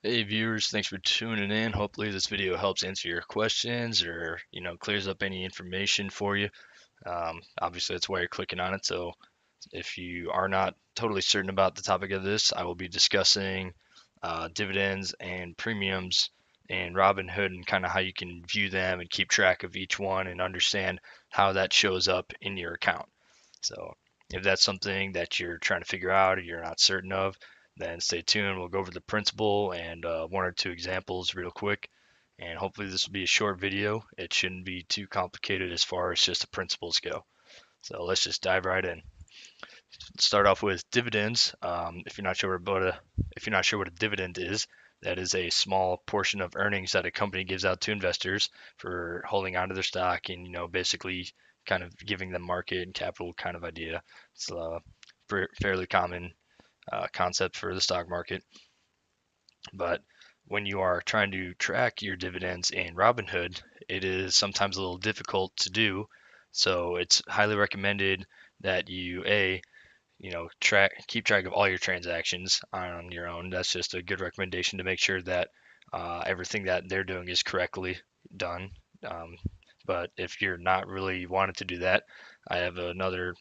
Hey viewers, thanks for tuning in. Hopefully this video helps answer your questions or, clears up any information for you. Obviously that's why you're clicking on it. So if you are not totally certain about the topic of this, I will be discussing dividends and premiums and Robinhood and kind of how you can view them and keep track of each one and understand how that shows up in your account. So if that's something that you're trying to figure out or you're not certain of, then stay tuned. We'll go over the principle and one or two examples real quick. And hopefully this will be a short video. It shouldn't be too complicated as far as just the principles go. So let's just dive right in. Start off with dividends. If you're not sure what a dividend is, that is a small portion of earnings that a company gives out to investors for holding onto their stock and basically kind of giving them market and capital kind of idea. It's a fairly common concept for the stock market. But when you are trying to track your dividends in Robinhood, it is sometimes a little difficult to do. So it's highly recommended that keep track of all your transactions on your own. That's just a good recommendation to make sure that everything that they're doing is correctly done. Um, but if you're not really wanting to do that, I have another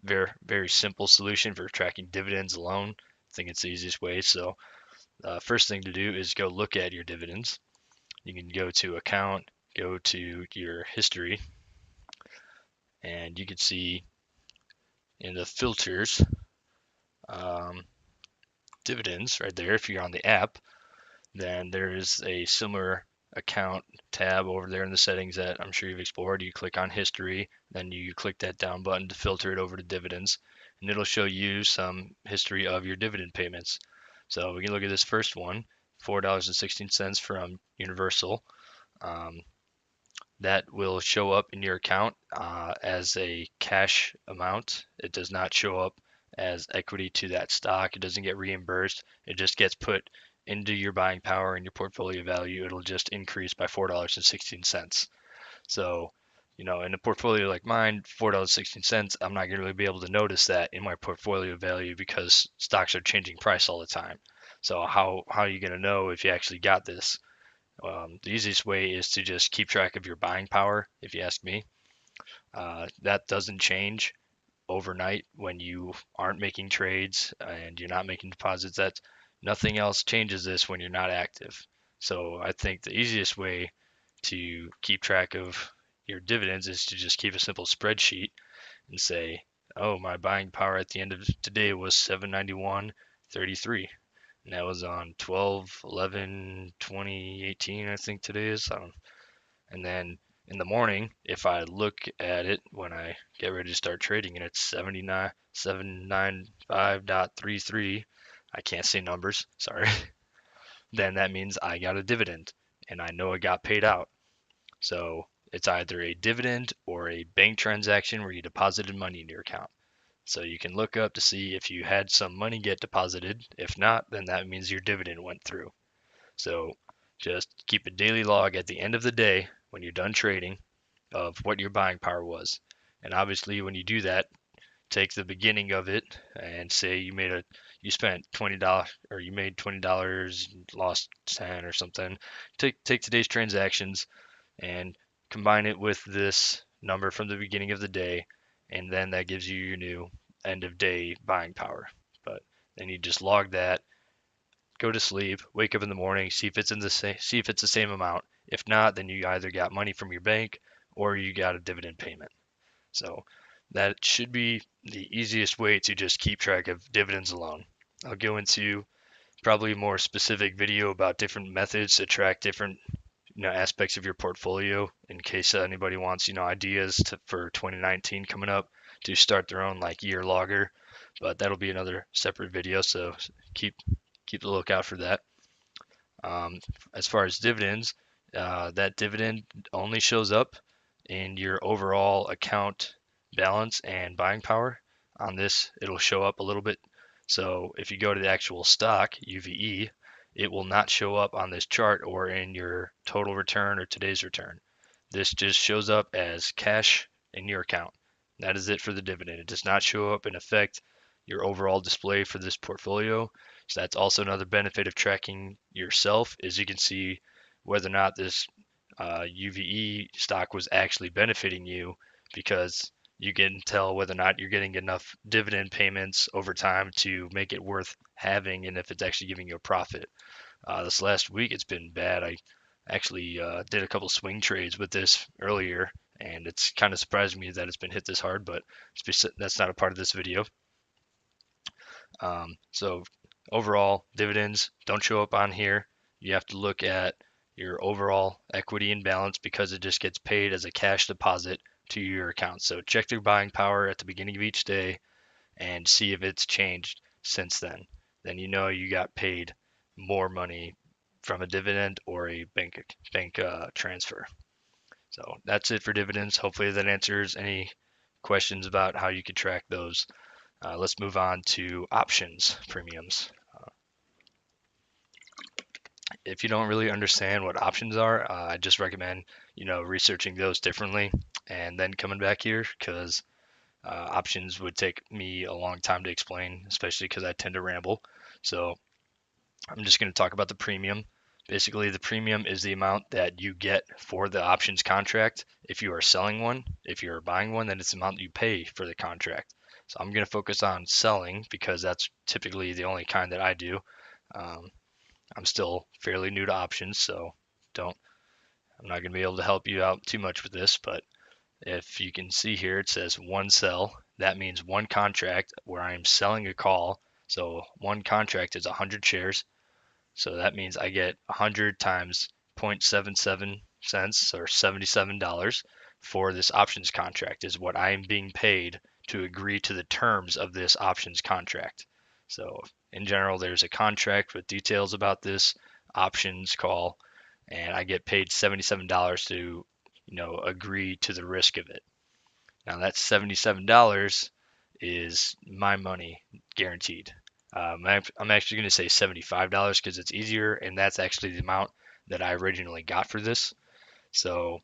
very very simple solution for tracking dividends alone. I think it's the easiest way. So first thing to do is go look at your dividends. You can go to account, go to your history, and you can see in the filters um, dividends right there. If you're on the app, then there is a similar account tab over there in the settings that I'm sure you've explored. You click on history, then you click that down button to filter it over to dividends, and it'll show you some history of your dividend payments. So we can look at this first one, $4.16 from Universal. Um, that will show up in your account as a cash amount. It does not show up as equity to that stock. It doesn't get reimbursed. It just gets put into your buying power and your portfolio value. It'll just increase by $4.16. So, in a portfolio like mine, $4.16, I'm not going to really be able to notice that in my portfolio value because stocks are changing price all the time. So how are you going to know if you actually got this? The easiest way is to just keep track of your buying power, if you ask me. That doesn't change overnight when you aren't making trades and you're not making deposits. That nothing else changes this when you're not active. So I think the easiest way to keep track of your dividends is to just keep a simple spreadsheet and say, oh, my buying power at the end of today was 791.33. And that was on 12/11/2018, I think today is. And then in the morning, if I look at it when I get ready to start trading and it's 795.33, I can't say numbers, sorry, then that means I got a dividend and I know it got paid out. So it's either a dividend or a bank transaction where you deposited money in your account. So you can look up to see if you had some money get deposited. If not, then that means your dividend went through. So just keep a daily log at the end of the day when you're done trading of what your buying power was. And obviously when you do that, take the beginning of it and say you spent $20 or you made $20, lost 10 or something. Take today's transactions and combine it with this number from the beginning of the day, and then that gives you your new end of day buying power. But then you just log that, go to sleep, wake up in the morning, see if it's the same amount. If not, then you either got money from your bank or you got a dividend payment. So that should be the easiest way to just keep track of dividends alone. I'll go into probably a more specific video about different methods to track different aspects of your portfolio in case anybody wants ideas for 2019 coming up to start their own like year logger, but that'll be another separate video, so keep the lookout for that. As far as dividends, that dividend only shows up in your overall account balance and buying power. On this, it'll show up a little bit. So if you go to the actual stock, UVE, it will not show up on this chart or in your total return or today's return. This just shows up as cash in your account. That is it for the dividend. It does not show up and affect your overall display for this portfolio. So that's also another benefit of tracking yourself, is you can see whether or not this UVE stock was actually benefiting you, because you can tell whether or not you're getting enough dividend payments over time to make it worth having, and if it's actually giving you a profit. This last week it's been bad. I actually did a couple swing trades with this earlier, and it's kind of surprised me that it's been hit this hard, but that's not a part of this video. So overall, dividends don't show up on here. You have to look at your overall equity and balance, because it just gets paid as a cash deposit to your account. So check your buying power at the beginning of each day and see if it's changed since then. Then you know you got paid more money from a dividend or a bank transfer. So that's it for dividends. Hopefully that answers any questions about how you could track those. Let's move on to options premiums. If you don't really understand what options are, I just recommend researching those differently and then coming back here, because options would take me a long time to explain, especially because I tend to ramble. So I'm just going to talk about the premium. Basically, the premium is the amount that you get for the options contract. If you are selling one, if you're buying one, then it's the amount that you pay for the contract. So I'm going to focus on selling, because that's typically the only kind that I do. Um, I'm still fairly new to options, so I'm not going to be able to help you out too much with this, but if you can see here, it says one sell. That means one contract where I'm selling a call. So one contract is 100 shares. So that means I get 100 times 0.77 cents, or $77, for this options contract, is what I am being paid to agree to the terms of this options contract. So in general, there's a contract with details about this options call, and I get paid $77 to agree to the risk of it. Now that $77 is my money guaranteed. I'm actually going to say $75 because it's easier, and that's actually the amount that I originally got for this. So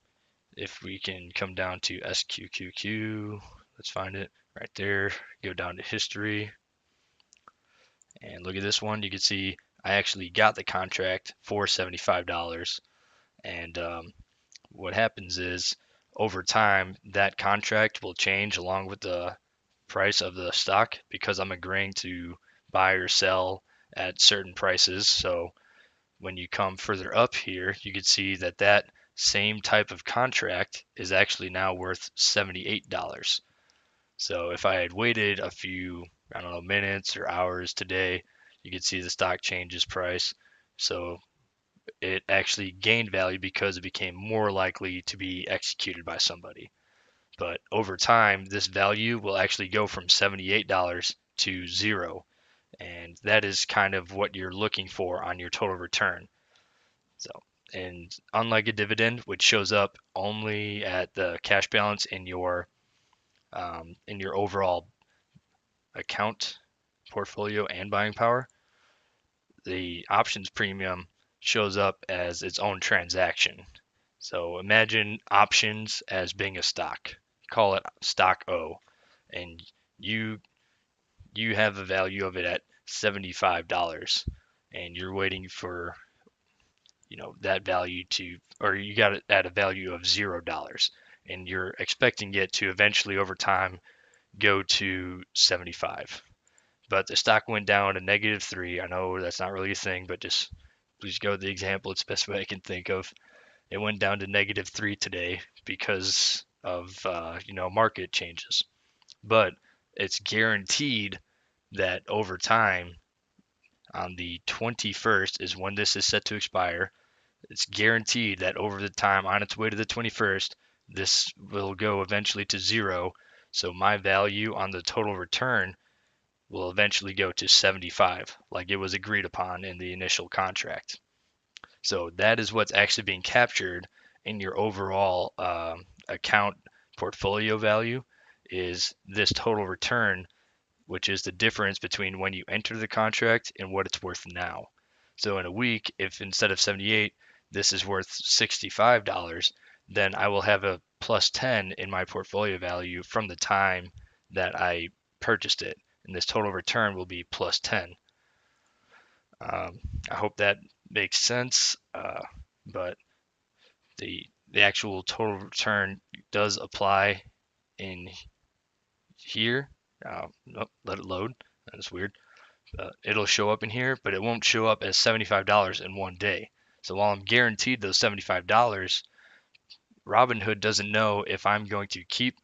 if we can come down to SQQQ, let's find it right there, go down to history, and look at this one. You can see I actually got the contract for $75, and what happens is over time that contract will change along with the price of the stock, because I'm agreeing to buy or sell at certain prices. So when you come further up here, you can see that that same type of contract is actually now worth $78. So if I had waited a few, I don't know, minutes or hours today, you could see the stock changes price. So it actually gained value because it became more likely to be executed by somebody. But over time, this value will actually go from $78 to zero. And that is kind of what you're looking for on your total return. So, and unlike a dividend, which shows up only at the cash balance in your overall account portfolio and buying power, the options premium shows up as its own transaction. So imagine options as being a stock. Call it stock O, and you you have a value of it at $75, and you're waiting for that value to, or you got it at a value of $0, and you're expecting it to eventually over time go to 75. But the stock went down to -3. I know that's not really a thing, but just please go with the example. It's the best way I can think of. It went down to -3 today because of market changes. But it's guaranteed that over time, on the 21st is when this is set to expire. It's guaranteed that over the time on its way to the 21st, this will go eventually to zero. So my value on the total return will eventually go to 75, like it was agreed upon in the initial contract. So that is what's actually being captured in your overall account portfolio value, is this total return, which is the difference between when you enter the contract and what it's worth now. So in a week, if instead of 78, this is worth $65, then I will have a plus 10 in my portfolio value from the time that I purchased it. And this total return will be plus 10. I hope that makes sense. But the actual total return does apply in here. Nope, let it load. That's weird. It'll show up in here, but it won't show up as $75 in one day. So while I'm guaranteed those $75, Robinhood doesn't know if I'm going to keep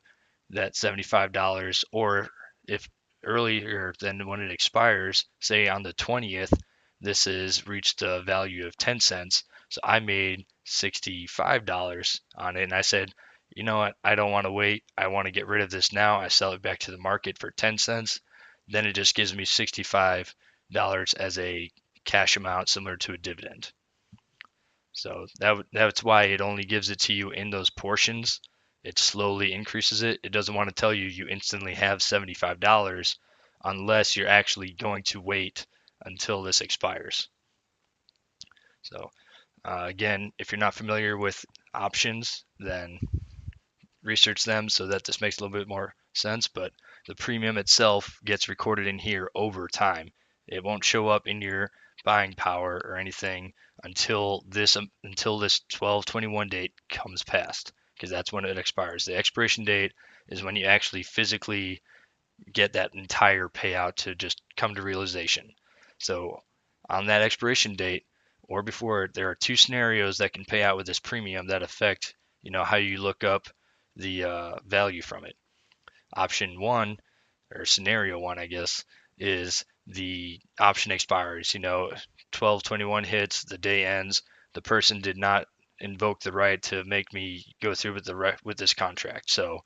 that $75 or if earlier than when it expires, say on the 20th, this is reached a value of 10 cents. So I made $65 on it. And I said, you know what? I don't want to wait. I want to get rid of this now. I sell it back to the market for 10 cents. Then it just gives me $65 as a cash amount similar to a dividend. So that's why it only gives it to you in those portions. It slowly increases it. It doesn't want to tell you you instantly have $75 unless you're actually going to wait until this expires. So again, if you're not familiar with options, then research them so that this makes a little bit more sense. But the premium itself gets recorded in here over time. It won't show up in your buying power or anything until this 12/21 date comes past, because that's when it expires. The expiration date is when you actually physically get that entire payout to just come to realization. So on that expiration date or before, there are two scenarios that can pay out with this premium that affect, how you look up the value from it. Option one, or scenario one, I guess, is the option expires. 12/21 hits, the day ends. The person did not invoke the right to make me go through with this contract. So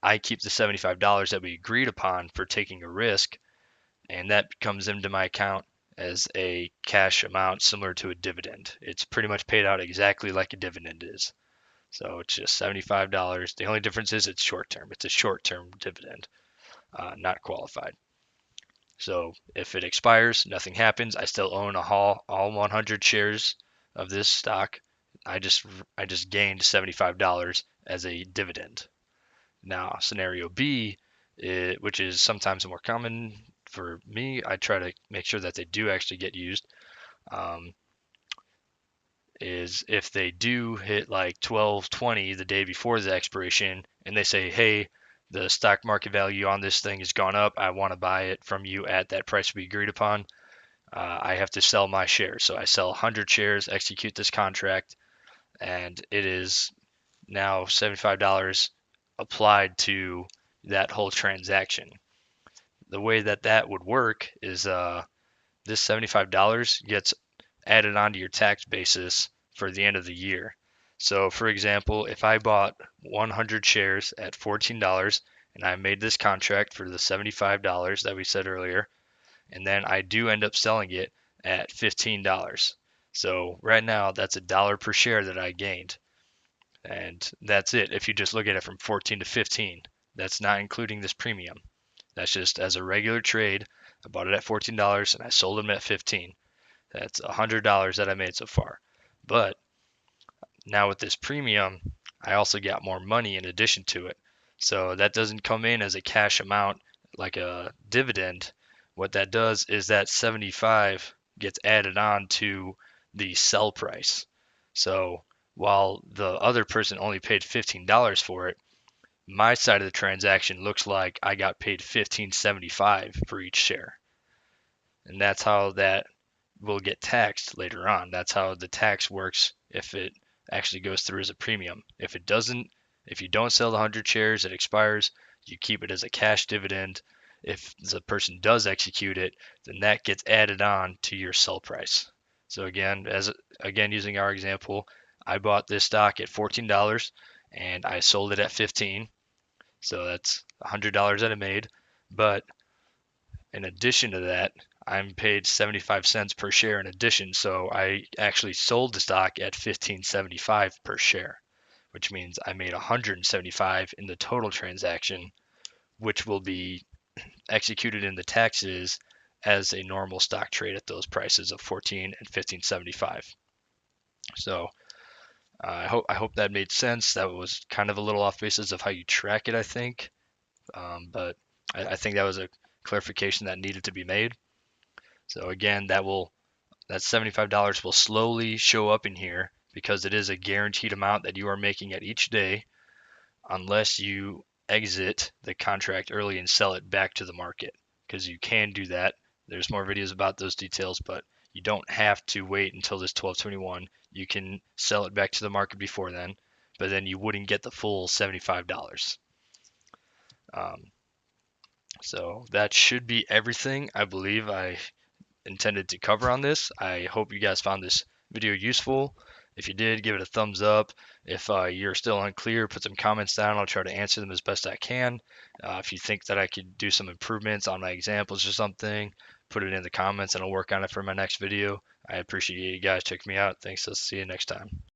I keep the $75 that we agreed upon for taking a risk, and that comes into my account as a cash amount similar to a dividend. It's pretty much paid out exactly like a dividend is. So it's just $75. The only difference is it's short term. It's a short term dividend, not qualified. So if it expires, nothing happens. I still own all 100 shares of this stock. I just gained $75 as a dividend. Now, scenario B, which is sometimes more common for me, I try to make sure that they do actually get used. Is if they do hit like 12/20 the day before the expiration and they say, hey, the stock market value on this thing has gone up. I want to buy it from you at that price we agreed upon. I have to sell my shares. So I sell 100 shares, execute this contract, and it is now $75 applied to that whole transaction. The way that would work is this $75 gets added onto your tax basis for the end of the year. So, for example, if I bought 100 shares at $14 and I made this contract for the $75 that we said earlier, and then I do end up selling it at $15. So, right now, that's $1 per share that I gained. And that's it. If you just look at it from 14 to 15, that's not including this premium. That's just as a regular trade. I bought it at $14 and I sold them at 15. That's $100 that I made so far. But now with this premium, I also got more money in addition to it. So that doesn't come in as a cash amount like a dividend. What that does is that 75 gets added on to the sell price. So while the other person only paid $15 for it, my side of the transaction looks like I got paid $15.75 for each share. And that's how that will get taxed later on. That's how the tax works if it actually goes through as a premium. If it doesn't, if you don't sell the 100 shares, it expires, you keep it as a cash dividend. If the person does execute it, then that gets added on to your sell price. So again, using our example, I bought this stock at $14 and I sold it at 15. So that's $100 that I made. But in addition to that, I'm paid 75 cents per share in addition. So I actually sold the stock at 15.75 per share, which means I made 175 in the total transaction, which will be executed in the taxes as a normal stock trade at those prices of 14 and 15.75. So I hope that made sense. That was kind of a little off basis of how you track it, I think. But I think that was a clarification that needed to be made. So again, that will that $75 will slowly show up in here because it is a guaranteed amount that you are making at each day unless you exit the contract early and sell it back to the market, because you can do that. There's more videos about those details, but you don't have to wait until this 12/21. You can sell it back to the market before then, but then you wouldn't get the full $75. Um, so that should be everything I believe I intended to cover on this. I hope you guys found this video useful. If you did, give it a thumbs up. If you're still unclear, put some comments down. I'll try to answer them as best I can. If you think that I could do some improvements on my examples or something, put it in the comments and I'll work on it for my next video. I appreciate you guys checking me out. Thanks. I'll see you next time.